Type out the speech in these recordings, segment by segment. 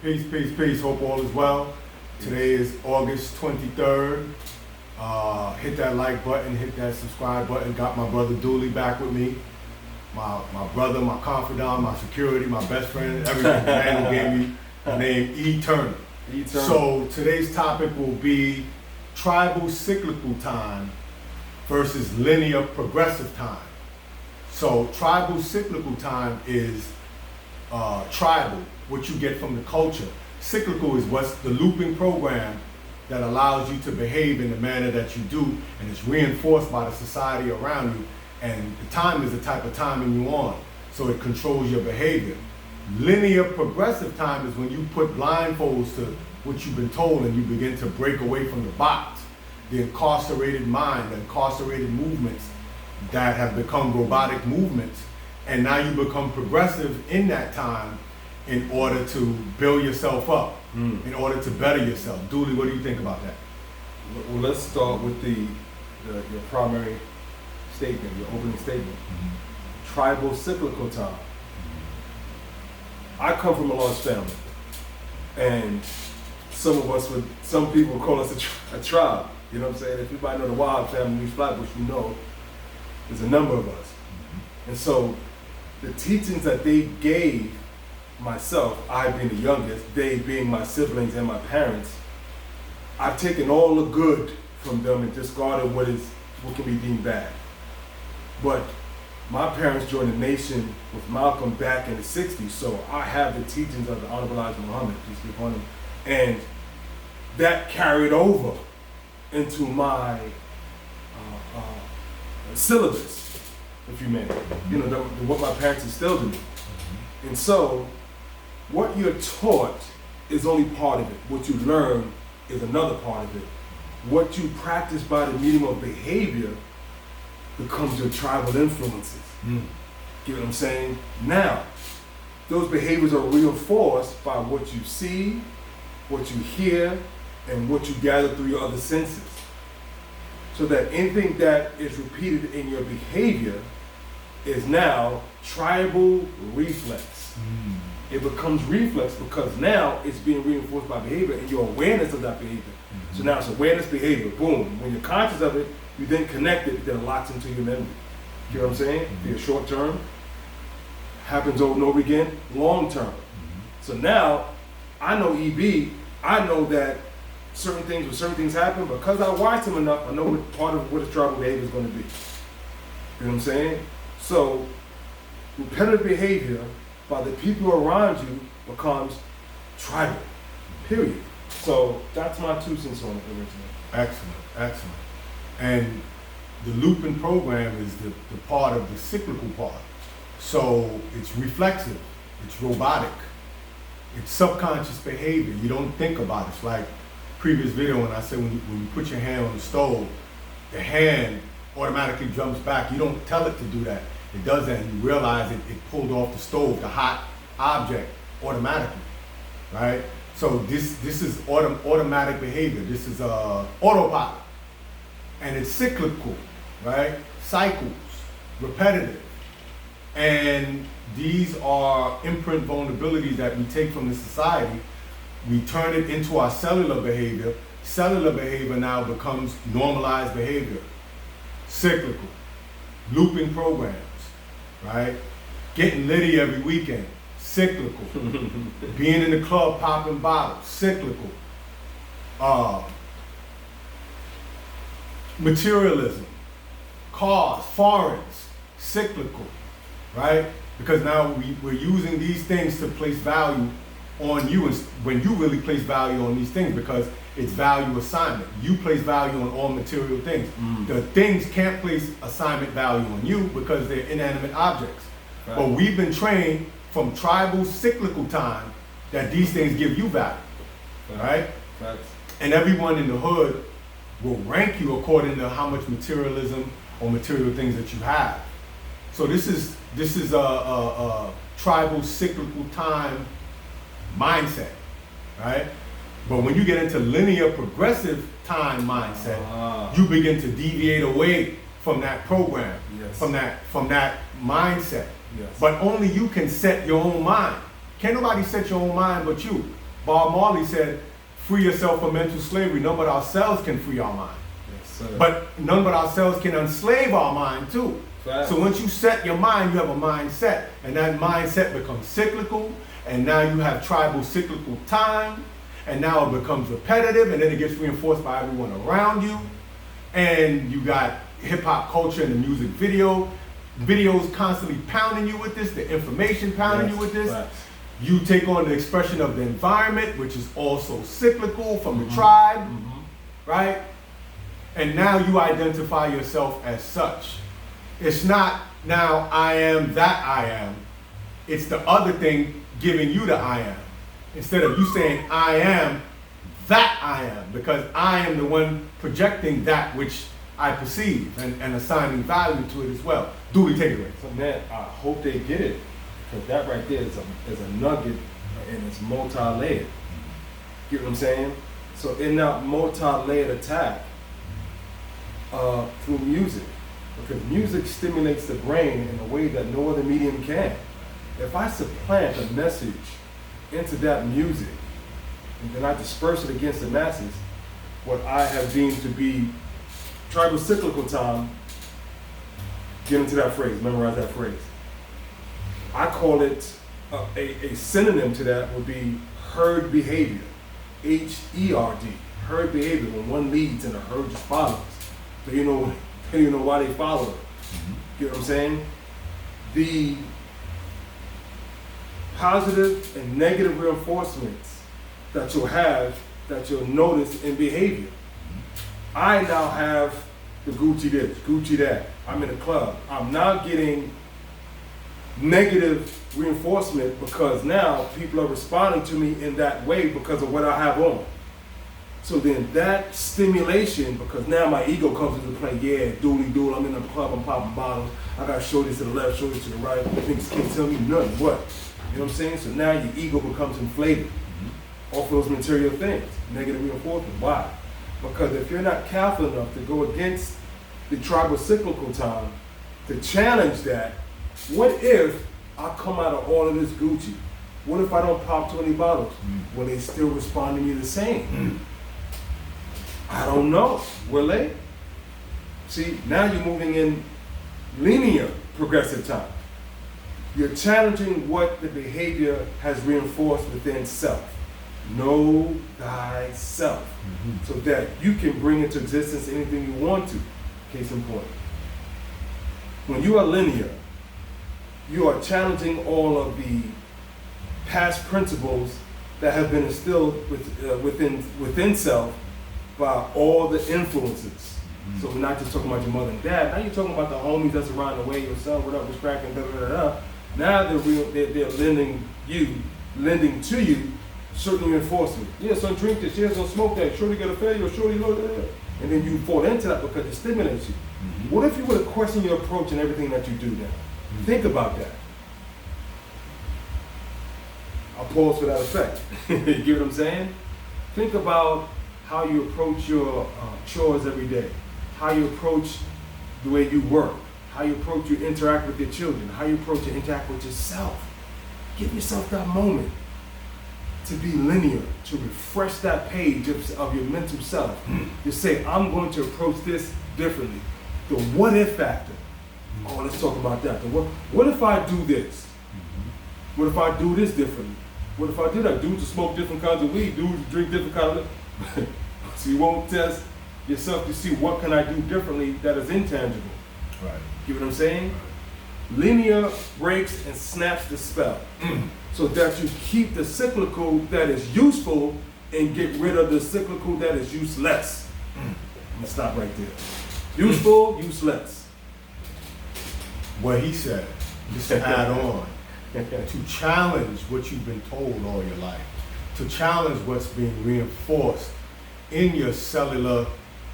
Peace, peace, peace. Hope all is well. Today is August 23rd. Hit that like button, hit that subscribe button. Got my brother Dooley back with me. My brother, my confidant, my security, my best friend, everything. The man who gave me the name E. Turner. So today's topic will be tribal cyclical time versus linear progressive time. So tribal cyclical time is tribal, what you get from the culture. Cyclical is what's the looping program that allows you to behave in the manner that you do, and it's reinforced by the society around you. And the time is the type of timing you on, so it controls your behavior. Linear progressive time is when you put blindfolds to what you've been told and you begin to break away from the box, the incarcerated mind, the incarcerated movements that have become robotic movements. And now you become progressive in that time in order to build yourself up, in order to better yourself. Dooley, what do you think about that? Well, let's start with your primary statement, your opening statement. Tribal cyclical time. I come from a large family, and some people call us a tribe. You know what I'm saying? If anybody know the Wild family, Flatbush, you know there's a number of us. And so the teachings that they gave myself, I being the youngest, they being my siblings and my parents, I've taken all the good from them and discarded what can be deemed bad. But my parents joined the nation with Malcolm back in the 60s, so I have the teachings of the Honorable Elijah Muhammad, peace be upon him, and that carried over into my syllabus, if you may, what my parents instilled in me. And so, what you're taught is only part of it. What you learn is another part of it. What you practice by the medium of behavior becomes your tribal influences. Get what I'm saying? Now, those behaviors are reinforced by what you see, what you hear, and what you gather through your other senses. So that anything that is repeated in your behavior is now tribal reflex. It becomes reflex because now it's being reinforced by behavior and your awareness of that behavior. So now it's awareness behavior, boom. When you're conscious of it, you then connect it, then it locks into your memory. You know what I'm saying? For short term, happens over and over again, long term. So now, I know EB, I know that certain things happen, because I watch him enough, I know what part of what his tribal behavior is going to be. You know what I'm saying? So, repetitive behavior by the people around you becomes tribal, period. So, that's my 2 cents on it originally. Excellent. And the looping program is the part of the cyclical part. So it's reflexive, it's robotic, it's subconscious behavior. You don't think about it. It's like previous video when I said when you put your hand on the stove, the hand automatically jumps back. You don't tell it to do that. It does that and you realize it pulled off the stove, the hot object, automatically, right? So this is automatic behavior. This is autopilot. And it's cyclical, right? Cycles, repetitive. And these are imprint vulnerabilities that we take from the society. We turn it into our cellular behavior. Cellular behavior now becomes normalized behavior. Cyclical. Looping programs, right? Getting litty every weekend. Cyclical. Being in the club popping bottles. Cyclical. Materialism, cars, foreigns, cyclical, right? Because now we're using these things to place value on you, when you really place value on these things because it's value assignment. You place value on all material things. The things can't place assignment value on you because they're inanimate objects. Right. But we've been trained from tribal cyclical time that these things give you value, right? And everyone in the hood will rank you according to how much materialism or material things that you have. So this is a tribal cyclical time mindset, right? But when you get into linear progressive time mindset, you begin to deviate away from that program, from that mindset. But only you can set your own mind. Can't nobody set your own mind but you. Bob Marley said, free yourself from mental slavery. None but ourselves can free our mind. Yes, sir. But none but ourselves can enslave our mind too. Facts. So once you set your mind, you have a mindset. And that mindset becomes cyclical. And now you have tribal cyclical time. And now it becomes repetitive. And then it gets reinforced by everyone around you. And you got hip hop culture and the music videos constantly pounding you with this, the information pounding you with this. Facts. You take on the expression of the environment, which is also cyclical from the tribe, right? And now you identify yourself as such. It's not now I am that I am. It's the other thing giving you the I am. Instead of you saying I am that I am, because I am the one projecting that which I perceive and assigning value to it as well. Duly take it away. So man, I hope they get it, because that right there is a nugget, and it's multi-layered. Get what I'm saying? So in that multi-layered attack, through music, because music stimulates the brain in a way that no other medium can. If I supplant a message into that music, and then I disperse it against the masses, what I have deemed to be tribal cyclical time, get into that phrase, memorize that phrase. I call it a synonym to that would be herd behavior, H-E-R-D, herd behavior. When one leads and a herd just follows, so you know why they follow it. You know what I'm saying? The positive and negative reinforcements that you'll have, that you'll notice in behavior. I now have the Gucci this, Gucci that. I'm in a club. I'm now getting negative reinforcement because now people are responding to me in that way because of what I have on. So then that stimulation, because now my ego comes into play, yeah, dooley, I'm in the club, I'm popping bottles, I got shorties to the left, shorties to the right, niggas can't tell me nothing, what? You know what I'm saying? So now your ego becomes inflated off those material things, negative reinforcement. Why? Because if you're not careful enough to go against the tribal cyclical time, to challenge that, what if I come out of all of this Gucci? What if I don't pop 20 bottles? Will they still respond to me the same? I don't know. Will they? See, now you're moving in linear progressive time. You're challenging what the behavior has reinforced within self. Know thyself. So that you can bring into existence anything you want to. Case in point. When you are linear, you are challenging all of the past principles that have been instilled within self by all the influences. So we're not just talking about your mother and dad. Now you're talking about the homies that's around the way, your son, what up, was cracking, da da da da. Now they're lending to you certain reinforcement. Yeah, son, drink this. Yeah, son, smoke that. Shorty got a failure. Shorty, and then you fall into that because it stimulates you. What if you were to question your approach and everything that you do now? Think about that. I'll pause for that effect. You get what I'm saying? Think about how you approach your chores every day, how you approach the way you work, how you approach you interact with your children, how you approach and interact with yourself. Give yourself that moment to be linear, to refresh that page of your mental self. To say, I'm going to approach this differently. The what if factor. Oh, let's talk about that. What if I do this? What if I do this differently? What if I do that? Dudes to smoke different kinds of weed, dudes to drink different kinds of so you won't test yourself to see what can I do differently that is intangible. Right. You know what I'm saying? Linear breaks and snaps the spell. So that you keep the cyclical that is useful and get rid of the cyclical that is useless. I'm gonna stop right there. Useful, useless. What he said, just to add on, to challenge what you've been told all your life, to challenge what's being reinforced in your cellular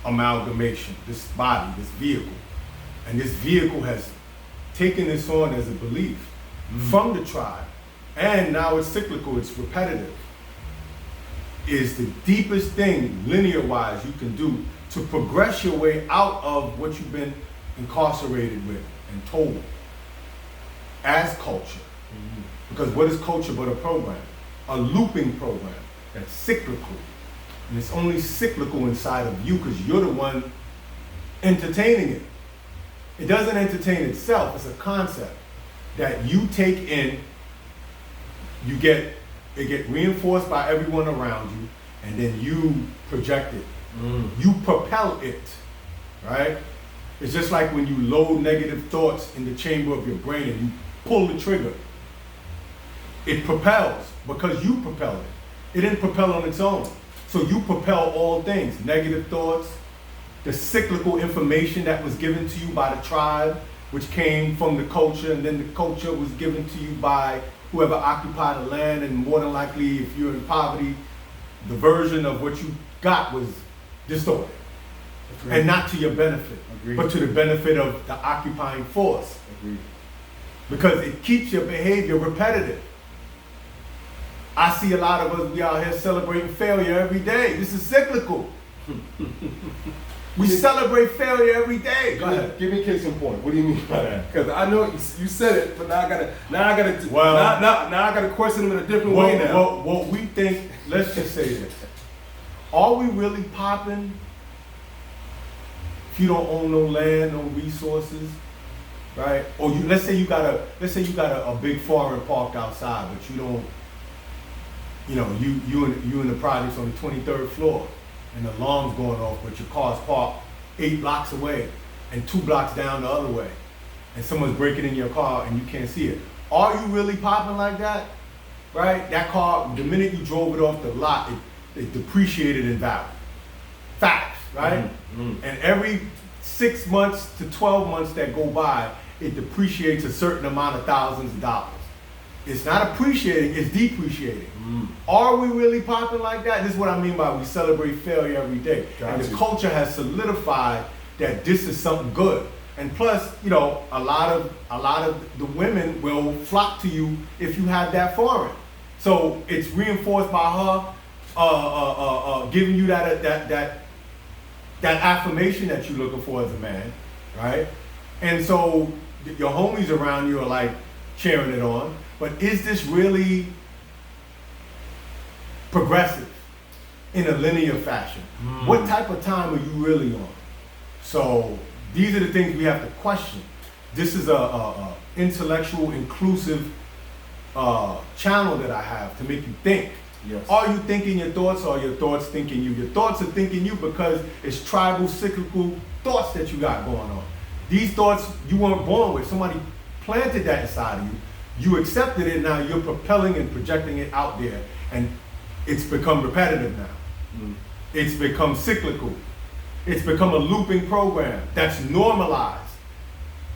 amalgamation, this body, this vehicle. And this vehicle has taken this on as a belief from the tribe. And now it's cyclical, it's repetitive. Is the deepest thing, linear-wise, you can do to progress your way out of what you've been incarcerated with and told as culture. Because what is culture but a program? A looping program. that's cyclical. And it's only cyclical inside of you because you're the one entertaining it. It doesn't entertain itself. It's a concept that you take in, it get reinforced by everyone around you, and then you project it. You propel it, right? It's just like when you load negative thoughts in the chamber of your brain and you pull the trigger. It propels because you propel it. It didn't propel on its own. So you propel all things, negative thoughts, the cyclical information that was given to you by the tribe, which came from the culture, and then the culture was given to you by whoever occupied the land, and more than likely, if you're in poverty, the version of what you got was distorted. Agreed. And not to your benefit, Agreed. But to the benefit of the occupying force. Agreed. Because it keeps your behavior repetitive. I see a lot of us, we out here celebrating failure every day. This is cyclical. We celebrate failure every day. Go ahead. Give me a case in point. What do you mean by that? Because I know you said it, but now I gotta question them in a different way now. What we think, let's just say this. Are we really popping if you don't own no land, no resources, right? Or let's say you got a big foreign parked outside, but you don't, you in the projects on the 23rd floor, and the alarm's going off, but your car's parked 8 blocks away and 2 blocks down the other way, and someone's breaking in your car and you can't see it. Are you really popping like that? Right? That car, the minute you drove it off the lot, it depreciated in value. Facts, right? Mm-hmm. And every 6 months to 12 months that go by, it depreciates a certain amount of thousands of dollars. It's not appreciating, it's depreciating. Are we really popping like that? This is what I mean by we celebrate failure every day. And the culture has solidified that this is something good. And plus, a lot of the women will flock to you if you have that foreign. So it's reinforced by her giving you that affirmation that you're looking for as a man, right? And so your homies around you are like cheering it on. But is this really progressive in a linear fashion? What type of time are you really on? So these are the things we have to question. This is a intellectual, inclusive channel that I have to make you think. Yes. Are you thinking your thoughts, or are your thoughts thinking you? Your thoughts are thinking you because it's tribal, cyclical thoughts that you got going on. These thoughts you weren't born with. Somebody planted that inside of you. You accepted it, now you're propelling and projecting it out there, and it's become repetitive now. It's become cyclical. It's become a looping program that's normalized.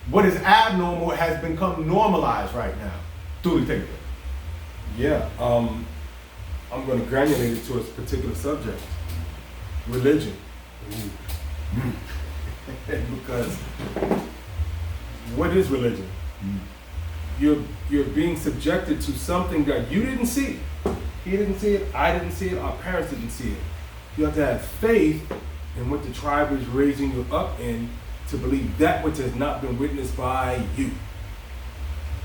What is abnormal has become normalized right now. Duly take it. Yeah, I'm going to granulate it to a particular subject. Religion. Because what is religion? You're being subjected to something that you didn't see. He didn't see it, I didn't see it, our parents didn't see it. You have to have faith in what the tribe is raising you up in to believe that which has not been witnessed by you.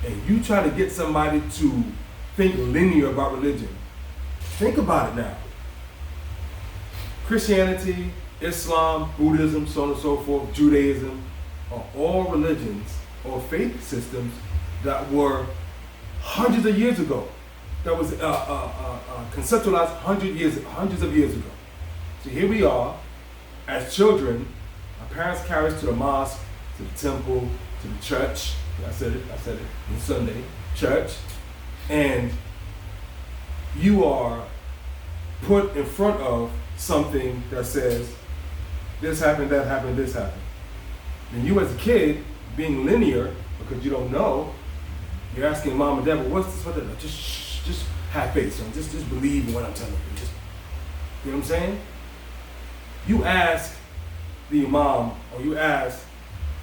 And you try to get somebody to think linear about religion. Think about it now. Christianity, Islam, Buddhism, so on and so forth, Judaism, are all religions or faith systems that were hundreds of years ago, that was conceptualized hundreds of years ago. So here we are, as children, our parents carry us to the mosque, to the temple, to the church. I said it on Sunday, church. And you are put in front of something that says, this happened, that happened, this happened. And you as a kid, being linear, because you don't know, you're asking mom and dad, well, what's this? What that? Just have faith, son. Just believe in what I'm telling you. You know what I'm saying? You ask the imam, or you ask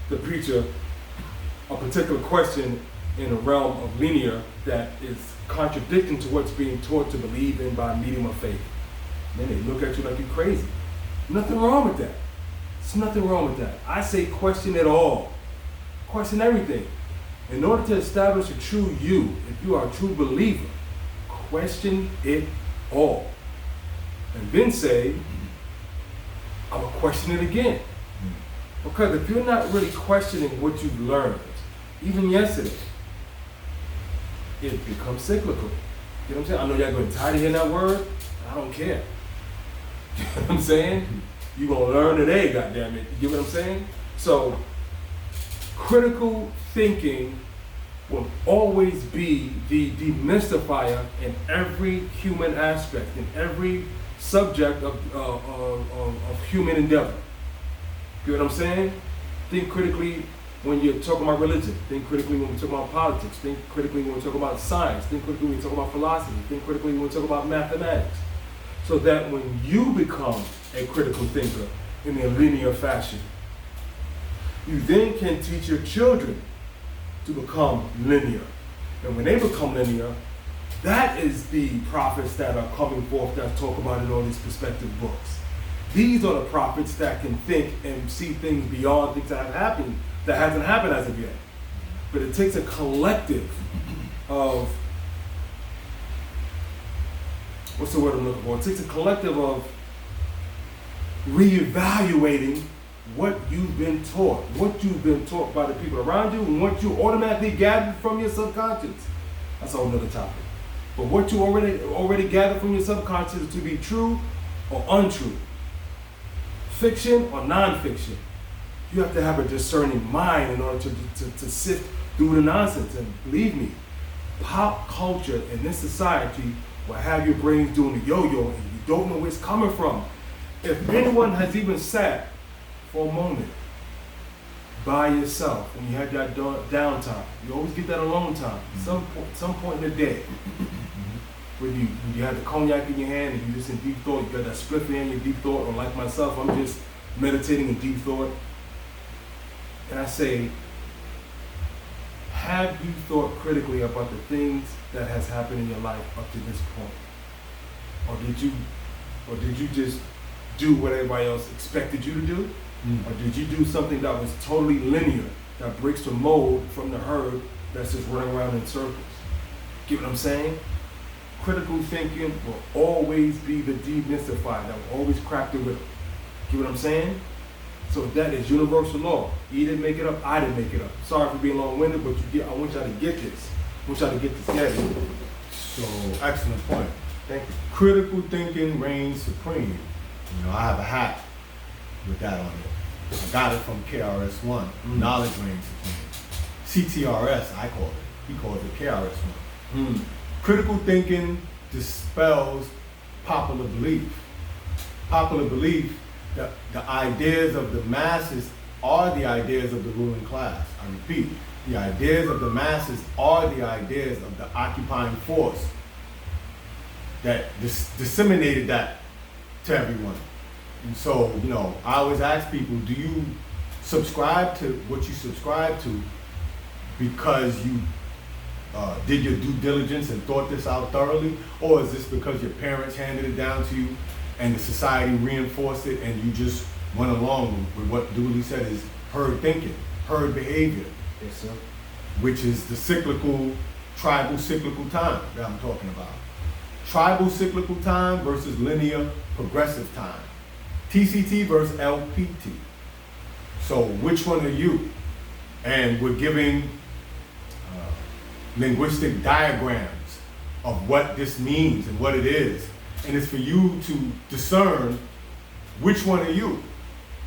the preacher a particular question in a realm of linear that is contradicting to what's being taught to believe in by a medium of faith. Then they look at you like you're crazy. Nothing wrong with that. There's nothing wrong with that. I say question it all. Question everything. In order to establish a true you, if you are a true believer, question it all. and then say, I'm gonna question it again. Because if you're not really questioning what you've learned, even yesterday, it becomes cyclical. You know what I'm saying? I know y'all gonna tired of hearing that word. I don't care. You know what I'm saying? You're gonna learn today, goddammit. You get what I'm saying? So, critical thinking will always be the demystifier in every human aspect, in every subject of human endeavor. You know what I'm saying? Think critically when you're talking about religion. Think critically when we talk about politics. Think critically when we talk about science. Think critically when we talk about philosophy. Think critically when we talk about mathematics. So that when you become a critical thinker in a linear fashion, you then can teach your children to become linear. And when they become linear, that is the prophets that are coming forth that talk about in all these perspective books. These are the prophets that can think and see things beyond things that have happened, that hasn't happened as of yet. But it takes a collective of, what's the word I'm looking for? It takes a collective of reevaluating what you've been taught by the people around you, and what you automatically gathered from your subconscious. That's a whole nother topic. But what you already gathered from your subconscious to be true or untrue, fiction or non-fiction, you have to have a discerning mind in order to sift through the nonsense. And believe me, pop culture in this society will have your brains doing the yo-yo and you don't know where it's coming from. If anyone has even sat for a moment by yourself when you had that downtime, you always get that alone time, some point in the day, when you had the cognac in your hand and you just in deep thought, you got that spliff in your deep thought, or like myself, I'm just meditating in deep thought. And I say, have you thought critically about the things that has happened in your life up to this point? Or did you just do what everybody else expected you to do? Or did you do something that was totally linear, that breaks the mold from the herd that's just running around in circles? Get what I'm saying? Critical thinking will always be the demystifier that will always crack the riddle. Get what I'm saying? So that is universal law. You didn't make it up, I didn't make it up. Sorry for being long-winded, but I want y'all to get this. I want y'all to get this together. So, excellent point. Thank you. Critical thinking reigns supreme. You know, I have a hat with that on it. I got it from KRS-One. Knowledge reigns supreme. CTRS, I call it. He calls it KRS-One. Critical thinking dispels popular belief. Popular belief, the ideas of the masses are the ideas of the ruling class. I repeat, the ideas of the masses are the ideas of the occupying force that disseminated that to everyone. And so, you know, I always ask people, do you subscribe to what you subscribe to because you did your due diligence and thought this out thoroughly? Or is this because your parents handed it down to you and the society reinforced it and you just went along with what Dooley said is herd thinking, herd behavior? Yes, sir. Which is the tribal cyclical time that I'm talking about. Tribal cyclical time versus linear progressive time. TCT versus LPT. So which one are you? And we're giving linguistic diagrams of what this means and what it is. And it's for you to discern which one are you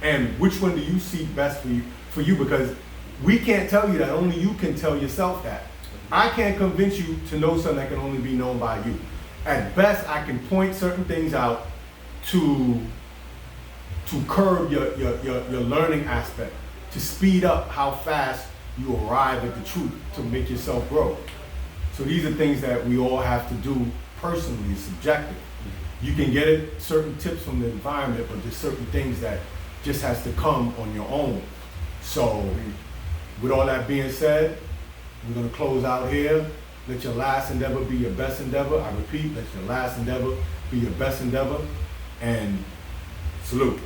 and which one do you see best for you, because we can't tell you that, only you can tell yourself that. I can't convince you to know something that can only be known by you. At best, I can point certain things out to curb your learning aspect, to speed up how fast you arrive at the truth, to make yourself grow. So these are things that we all have to do personally, subjective. You can get it, certain tips from the environment, but there's certain things that just has to come on your own. So with all that being said, we're gonna close out here. Let your last endeavor be your best endeavor. I repeat, let your last endeavor be your best endeavor. And salute.